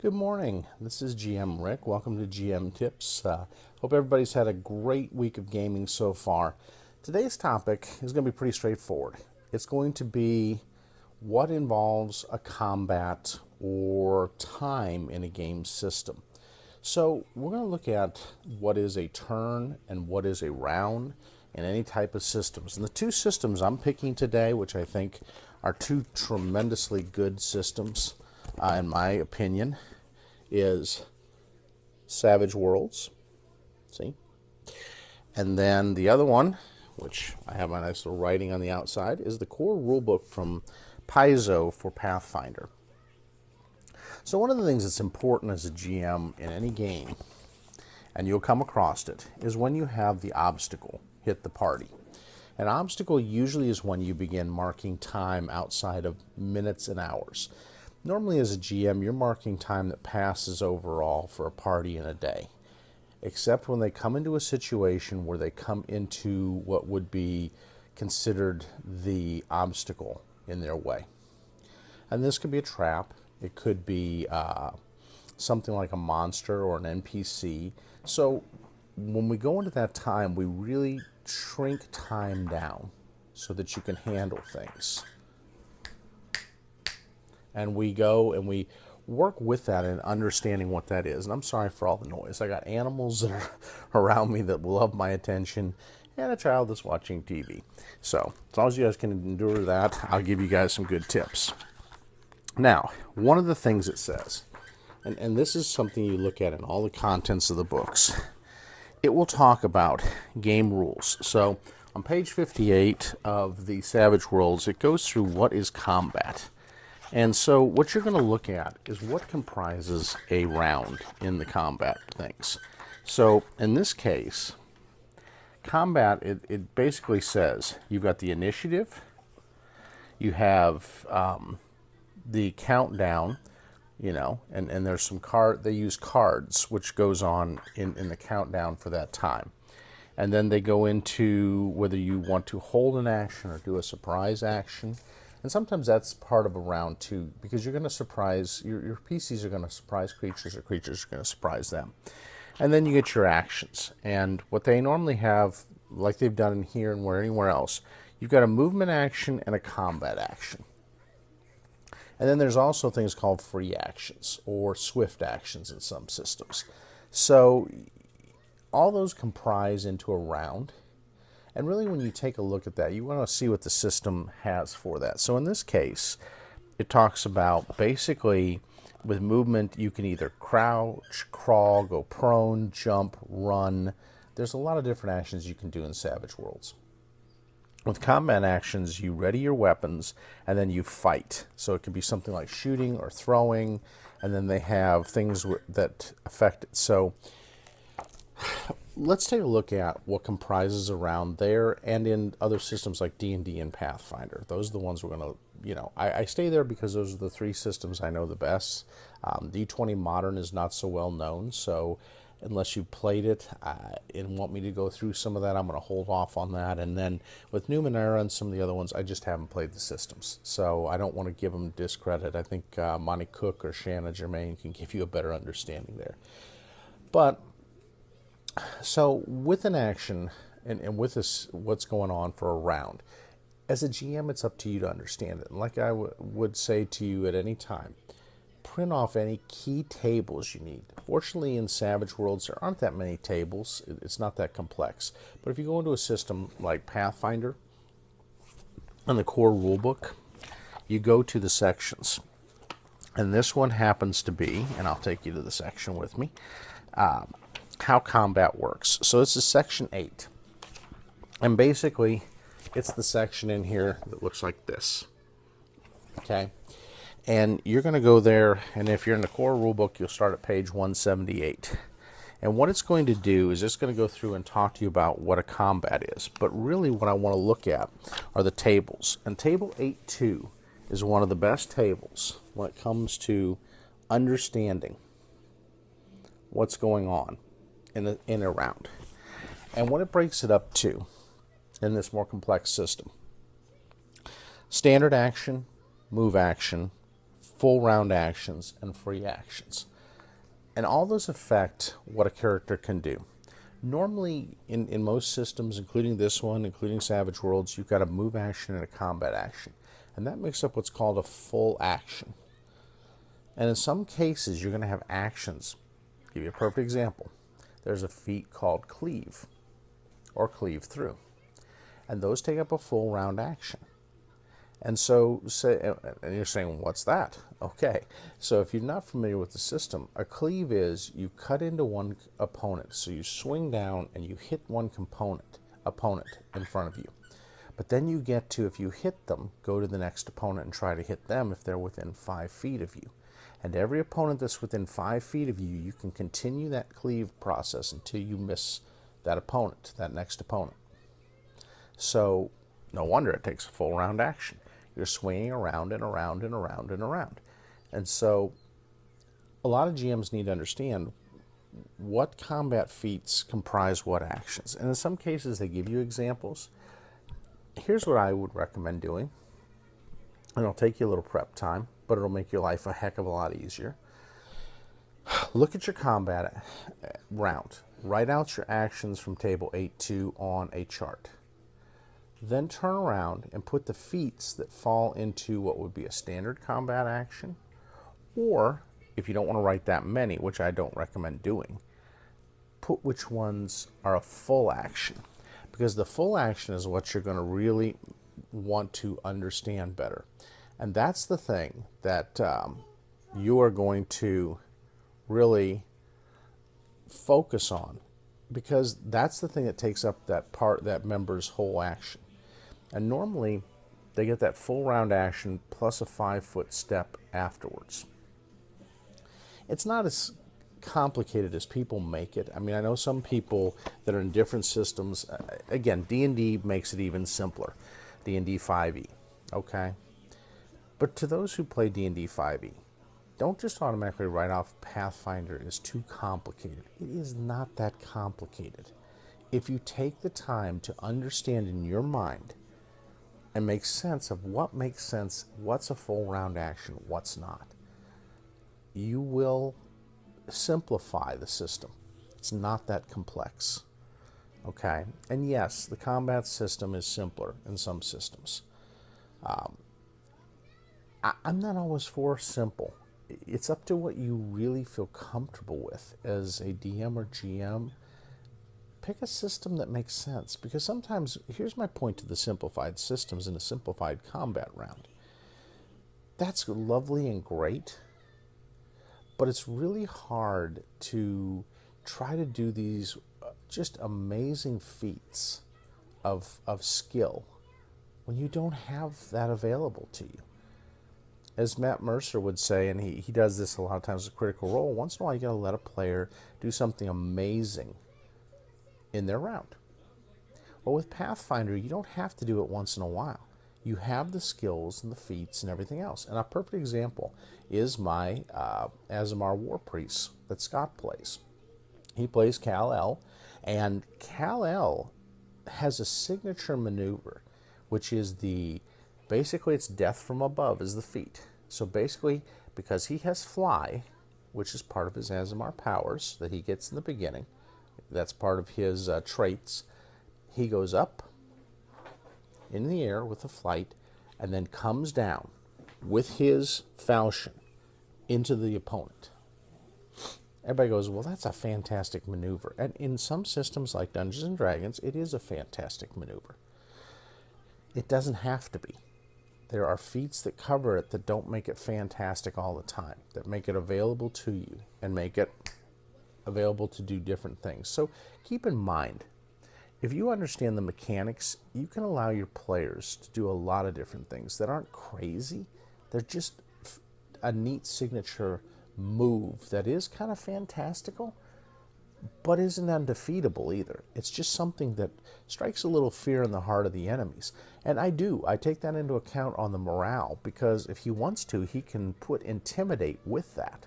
Good morning. This is GM Rick. Welcome to GM Tips. Hope everybody's had a great week of gaming so far. Today's topic is going to be pretty straightforward. It's going to be what involves a combat or time in a game system. So we're going to look at what is a turn and what is a round in any type of systems. And the two systems I'm picking today, which I think are two tremendously good systems, in my opinion, is Savage Worlds, see? And then the other one, which I have my nice little writing on the outside, is the core rulebook from Paizo for Pathfinder. So one of the things that's important as a GM in any game, and you'll come across it, is when you have the obstacle hit the party. An obstacle usually is when you begin marking time outside of minutes and hours. Normally as a GM, you're marking time that passes overall for a party in a day, except when they come into a situation where they come into what would be considered the obstacle in their way. And this could be a trap. It could be something like a monster or an NPC. So when we go into that time, we really shrink time down so that you can handle things. And we go and we work with that and understanding what that is. And I'm sorry for all the noise. I got animals that are around me that love my attention and a child that's watching TV. So as long as you guys can endure that, I'll give you guys some good tips. Now, one of the things it says, and this is something you look at in all the contents of the books, it will talk about game rules. So on page 58 of the Savage Worlds, it goes through what is combat. And so what you're going to look at is what comprises a round in the combat things. So in this case, combat, it basically says you've got the initiative, you have the countdown, and there's some they use cards, which goes on in the countdown for that time. And then they go into whether you want to hold an action or do a surprise action. And sometimes that's part of a round too, because you're going to surprise, your PCs are going to surprise creatures, or creatures are going to surprise them. And then you get your actions. And what they normally have, like they've done in here and anywhere else, you've got a movement action and a combat action. And then there's also things called free actions or swift actions in some systems. So all those comprise into a round. And really when you take a look at that, you want to see what the system has for that. So in this case, it talks about basically with movement, you can either crouch, crawl, go prone, jump, run. There's a lot of different actions you can do in Savage Worlds. With combat actions, you ready your weapons and then you fight. So it could be something like shooting or throwing, and then they have things that affect it. So let's take a look at what comprises around there and in other systems like D&D and Pathfinder. Those are the ones we're going to, I stay there because those are the three systems I know the best. D20 Modern is not so well known, so unless you played it and want me to go through some of that, I'm going to hold off on that. And then with Numenera and some of the other ones, I just haven't played the systems, so I don't want to give them discredit. I think Monty Cook or Shanna Germain can give you a better understanding there. But so with an action and with this, what's going on for a round, as a GM, it's up to you to understand it. And like I would say to you at any time, print off any key tables you need. Fortunately, in Savage Worlds, there aren't that many tables. It's not that complex. But if you go into a system like Pathfinder and the core rulebook, you go to the sections. And this one happens to be, and I'll take you to the section with me, how combat works. So this is section 8. And basically, it's the section in here that looks like this. Okay? And you're going to go there, and if you're in the core rulebook, you'll start at page 178. And what it's going to do is it's going to go through and talk to you about what a combat is. But really what I want to look at are the tables. And table 8.2 is one of the best tables when it comes to understanding what's going on in a round. And what it breaks it up to in this more complex system: standard action, move action, full round actions, and free actions. And all those affect what a character can do. Normally, in most systems, including this one, including Savage Worlds, you've got a move action and a combat action. And that makes up what's called a full action. And in some cases, you're going to have actions. I'll give you a perfect example. There's a feat called Cleave, or Cleave Through. And those take up a full round action. And so, and you're saying, what's that? Okay, so if you're not familiar with the system, a cleave is you cut into one opponent. So you swing down and you hit one opponent in front of you. But then you get to, if you hit them, go to the next opponent and try to hit them if they're within 5 feet of you. And every opponent that's within 5 feet of you, you can continue that cleave process until you miss that opponent, that next opponent. So no wonder it takes a full round action. You're swinging around and around and around and around. And so a lot of GMs need to understand what combat feats comprise what actions. And in some cases, they give you examples. Here's what I would recommend doing. And it'll take you a little prep time, but it'll make your life a heck of a lot easier. Look at your combat round. Write out your actions from table 8-2 on a chart. Then turn around and put the feats that fall into what would be a standard combat action, or if you don't want to write that many, which I don't recommend doing, put which ones are a full action, because the full action is what you're going to really want to understand better. And that's the thing that you are going to really focus on, because that's the thing that takes up that member's whole action. And normally, they get that full round action plus a 5-foot step afterwards. It's not as complicated as people make it. I mean, I know some people that are in different systems. Again, D&D makes it even simpler. D&D 5e, okay? But to those who play D&D 5e, don't just automatically write off Pathfinder as too complicated. It is not that complicated. If you take the time to understand in your mind and make sense of what makes sense, what's a full round action, what's not, you will simplify the system. It's not that complex. Okay? And yes, the combat system is simpler in some systems. I'm not always for simple. It's up to what you really feel comfortable with as a DM or GM. Pick a system that makes sense, because sometimes, here's my point to the simplified systems in a simplified combat round. That's lovely and great, but it's really hard to try to do these just amazing feats of skill when you don't have that available to you. As Matt Mercer would say, and he does this a lot of times with Critical Role, once in a while you got to let a player do something amazing in their round. Well, with Pathfinder, you don't have to do it once in a while. You have the skills and the feats and everything else. And a perfect example is my Aasimar War Priest that Scott plays. He plays Kal-El, and Kal-El has a signature maneuver, which is basically it's death from above is the feat. So basically, because he has fly, which is part of his Aasimar powers that he gets in the beginning, that's part of his traits, he goes up in the air with a flight and then comes down with his falchion into the opponent. Everybody goes, well, that's a fantastic maneuver. And in some systems like Dungeons and Dragons, it is a fantastic maneuver. It doesn't have to be. There are feats that cover it that don't make it fantastic all the time, that make it available to you and make it available to do different things. So keep in mind, if you understand the mechanics, you can allow your players to do a lot of different things that aren't crazy. They're just a neat signature move that is kind of fantastical, but isn't undefeatable either. It's just something that strikes a little fear in the heart of the enemies. And I take that into account on the morale, because if he wants to, he can put intimidate with that.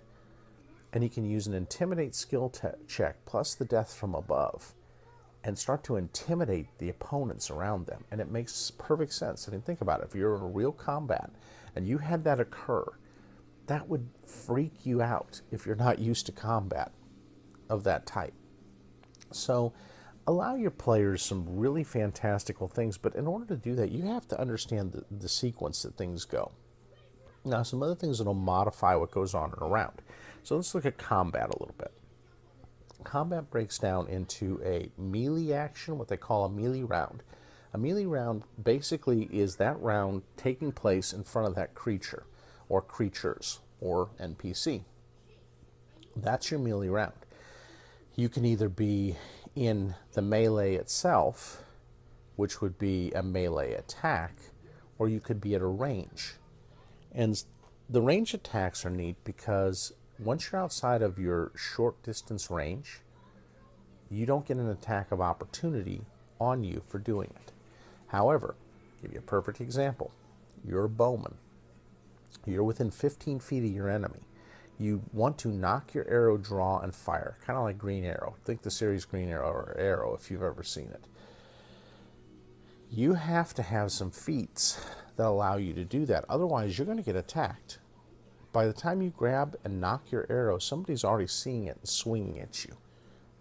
And he can use an intimidate skill check plus the death from above and start to intimidate the opponents around them. And it makes perfect sense. I mean, think about it. If you're in a real combat and you had that occur, that would freak you out if you're not used to combat of that type. So allow your players some really fantastical things, but in order to do that, you have to understand the sequence that things go. Now, some other things that will modify what goes on in a round. So let's look at combat a little bit. Combat breaks down into a melee action, what they call a melee round. A melee round basically is that round taking place in front of that creature, or creatures, or NPC. That's your melee round. You can either be in the melee itself, which would be a melee attack, or you could be at a range. And the range attacks are neat because once you're outside of your short distance range, you don't get an attack of opportunity on you for doing it. However, I'll give you a perfect example. You're a bowman. You're within 15 feet of your enemy. You want to knock your arrow, draw, and fire, kind of like Green Arrow. Think the series Green Arrow or Arrow if you've ever seen it. You have to have some feats that allow you to do that. Otherwise, you're going to get attacked. By the time you grab and knock your arrow, somebody's already seeing it and swinging at you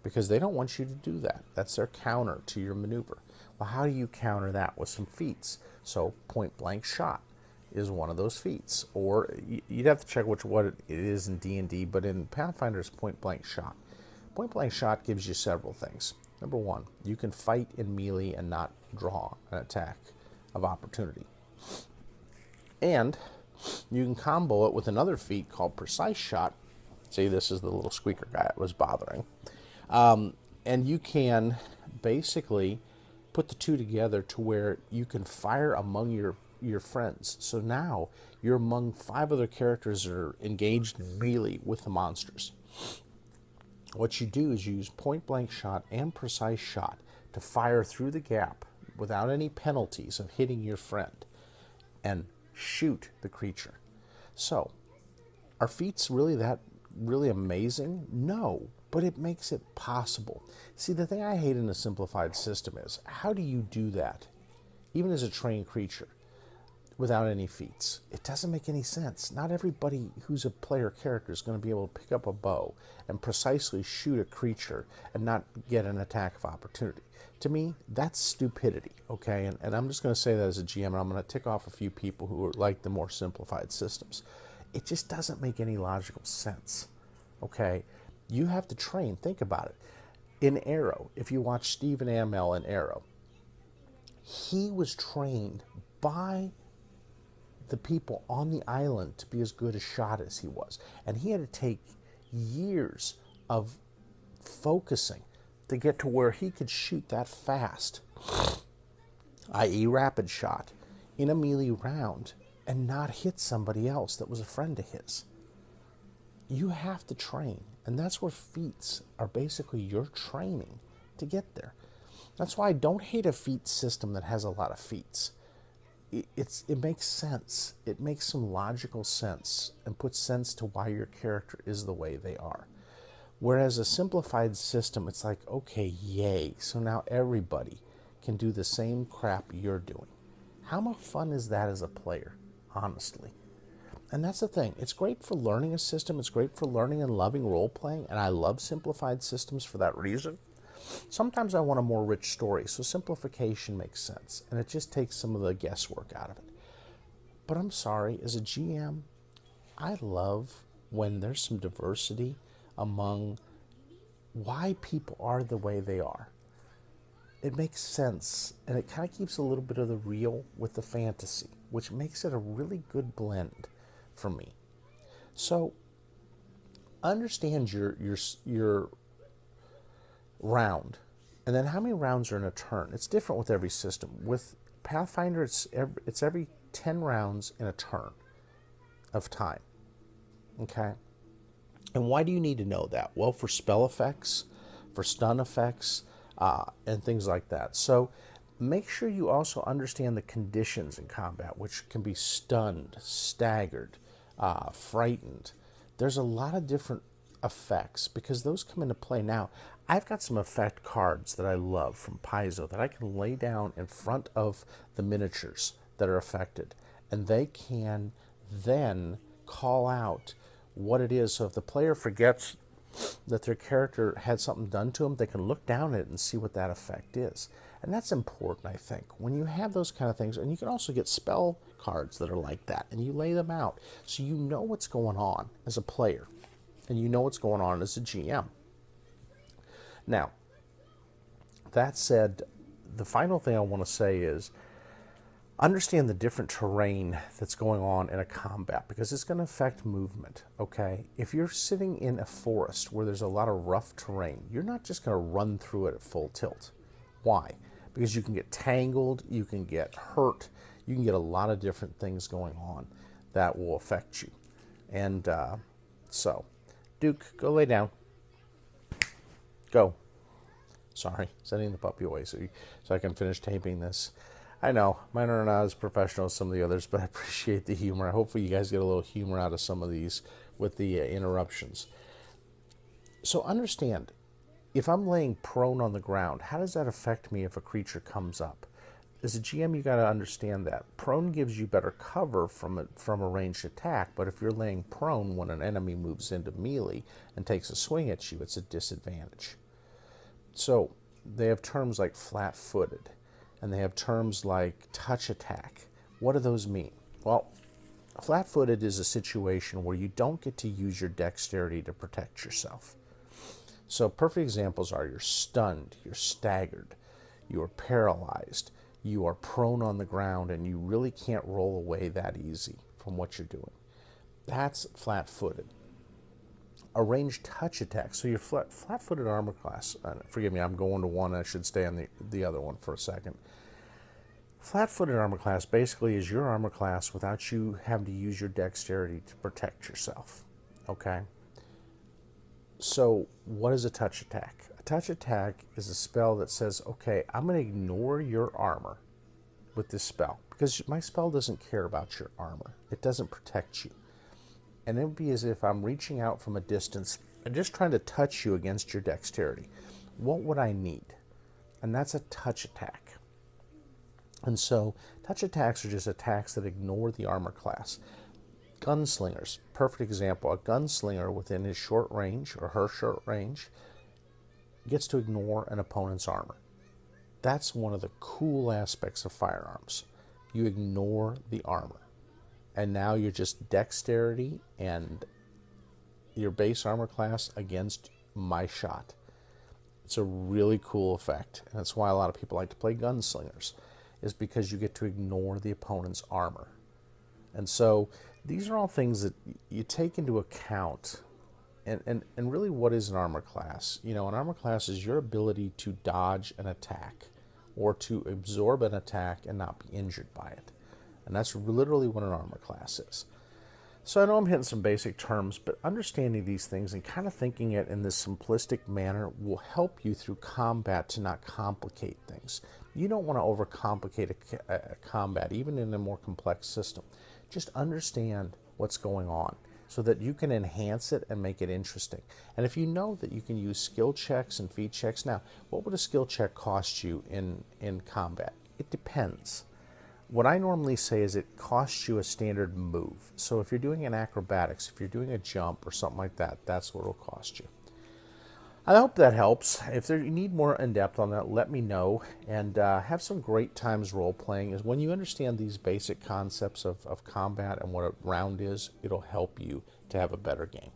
because they don't want you to do that. That's their counter to your maneuver. Well, how do you counter that? With some feats. So point blank shot is one of those feats. Or you'd have to check what it is in D&D, but in Pathfinder it's point blank shot. Point blank shot gives you several things. Number one, you can fight in melee and not draw an attack of opportunity. And you can combo it with another feat called precise shot. See, this is the little squeaker guy that was bothering. And you can basically put the two together to where you can fire among your friends. So now you're among 5 other characters that are engaged in melee with the monsters. What you do is you use point blank shot and precise shot to fire through the gap without any penalties of hitting your friend and shoot the creature. So, are feats really amazing? No, but it makes it possible. See, the thing I hate in a simplified system is, how do you do that, even as a trained creature, without any feats? It doesn't make any sense. Not everybody who's a player character is going to be able to pick up a bow and precisely shoot a creature and not get an attack of opportunity. To me, that's stupidity, okay? And I'm just going to say that as a GM, and I'm going to tick off a few people who are like the more simplified systems. It just doesn't make any logical sense, okay? You have to train. Think about it. In Arrow, if you watch Stephen Amell in Arrow, he was trained by the people on the island to be as good a shot as he was. And he had to take years of focusing to get to where he could shoot that fast, i.e. rapid shot, in a melee round and not hit somebody else that was a friend of his. You have to train, and that's where feats are basically your training to get there. That's why I don't hate a feat system that has a lot of feats. It makes sense. It makes some logical sense and puts sense to why your character is the way they are. Whereas a simplified system, it's like, okay, yay, so now everybody can do the same crap you're doing. How much fun is that as a player, honestly? And that's the thing. It's great for learning a system. It's great for learning and loving role-playing, and I love simplified systems for that reason. Sometimes I want a more rich story, so simplification makes sense, and it just takes some of the guesswork out of it. But I'm sorry, as a GM, I love when there's some diversity among why people are the way they are. It makes sense, and it kind of keeps a little bit of the real with the fantasy, which makes it a really good blend for me. So, understand your round, and then how many rounds are in a turn. It's different with every system. With Pathfinder, it's every 10 rounds in a turn of time. Okay? And why do you need to know that? Well, for spell effects, for stun effects, and things like that. So make sure you also understand the conditions in combat, which can be stunned, staggered, frightened. There's a lot of different effects because those come into play. Now, I've got some effect cards that I love from Paizo that I can lay down in front of the miniatures that are affected, and they can then call out what it is. So if the player forgets that their character had something done to them, they can look down at it and see what that effect is. And that's important, I think. When you have those kind of things, and you can also get spell cards that are like that, and you lay them out so you know what's going on as a player, and you know what's going on as a GM. Now, that said, the final thing I want to say is understand the different terrain that's going on in a combat, because it's going to affect movement, okay? If you're sitting in a forest where there's a lot of rough terrain, you're not just going to run through it at full tilt. Why? Because you can get tangled, you can get hurt, you can get a lot of different things going on that will affect you. And so, Duke, go lay down. Go. Sorry, sending the puppy away so I can finish taping this. I know, mine are not as professional as some of the others, but I appreciate the humor. Hopefully you guys get a little humor out of some of these with the interruptions. So understand, if I'm laying prone on the ground, how does that affect me if a creature comes up? As a GM, you got to understand that. Prone gives you better cover from a ranged attack, but if you're laying prone when an enemy moves into melee and takes a swing at you, it's a disadvantage. So they have terms like flat-footed, and they have terms like touch attack. What do those mean? Well, flat-footed is a situation where you don't get to use your dexterity to protect yourself. So perfect examples are you're stunned, you're staggered, you are paralyzed, you are prone on the ground, and you really can't roll away that easy from what you're doing. That's flat-footed. A ranged touch attack. So your flat-footed armor class, forgive me, I'm going to one, I should stay on the other one for a second. Flat-footed armor class basically is your armor class without you having to use your dexterity to protect yourself, okay? So what is a touch attack? A touch attack is a spell that says, okay, I'm going to ignore your armor with this spell, because my spell doesn't care about your armor. It doesn't protect you. And it would be as if I'm reaching out from a distance and just trying to touch you against your dexterity. What would I need? And that's a touch attack. And so touch attacks are just attacks that ignore the armor class. Gunslingers, perfect example. A gunslinger within his short range or her short range gets to ignore an opponent's armor. That's one of the cool aspects of firearms. You ignore the armor. And now you're just dexterity and your base armor class against my shot. It's a really cool effect. And that's why a lot of people like to play gunslingers, is because you get to ignore the opponent's armor. And so these are all things that you take into account. And really, what is an armor class? You know, an armor class is your ability to dodge an attack or to absorb an attack and not be injured by it. And that's literally what an armor class is. So I know I'm hitting some basic terms, but understanding these things and kind of thinking it in this simplistic manner will help you through combat to not complicate things. You don't want to overcomplicate a combat, even in a more complex system. Just understand what's going on so that you can enhance it and make it interesting. And if you know that you can use skill checks and feat checks, now, what would a skill check cost you in combat? It depends. What I normally say is it costs you a standard move. So if you're doing an acrobatics, if you're doing a jump or something like that, that's what it'll cost you. I hope that helps. If you need more in-depth on that, let me know. And have some great times role-playing. Is when you understand these basic concepts of combat and what a round is, it'll help you to have a better game.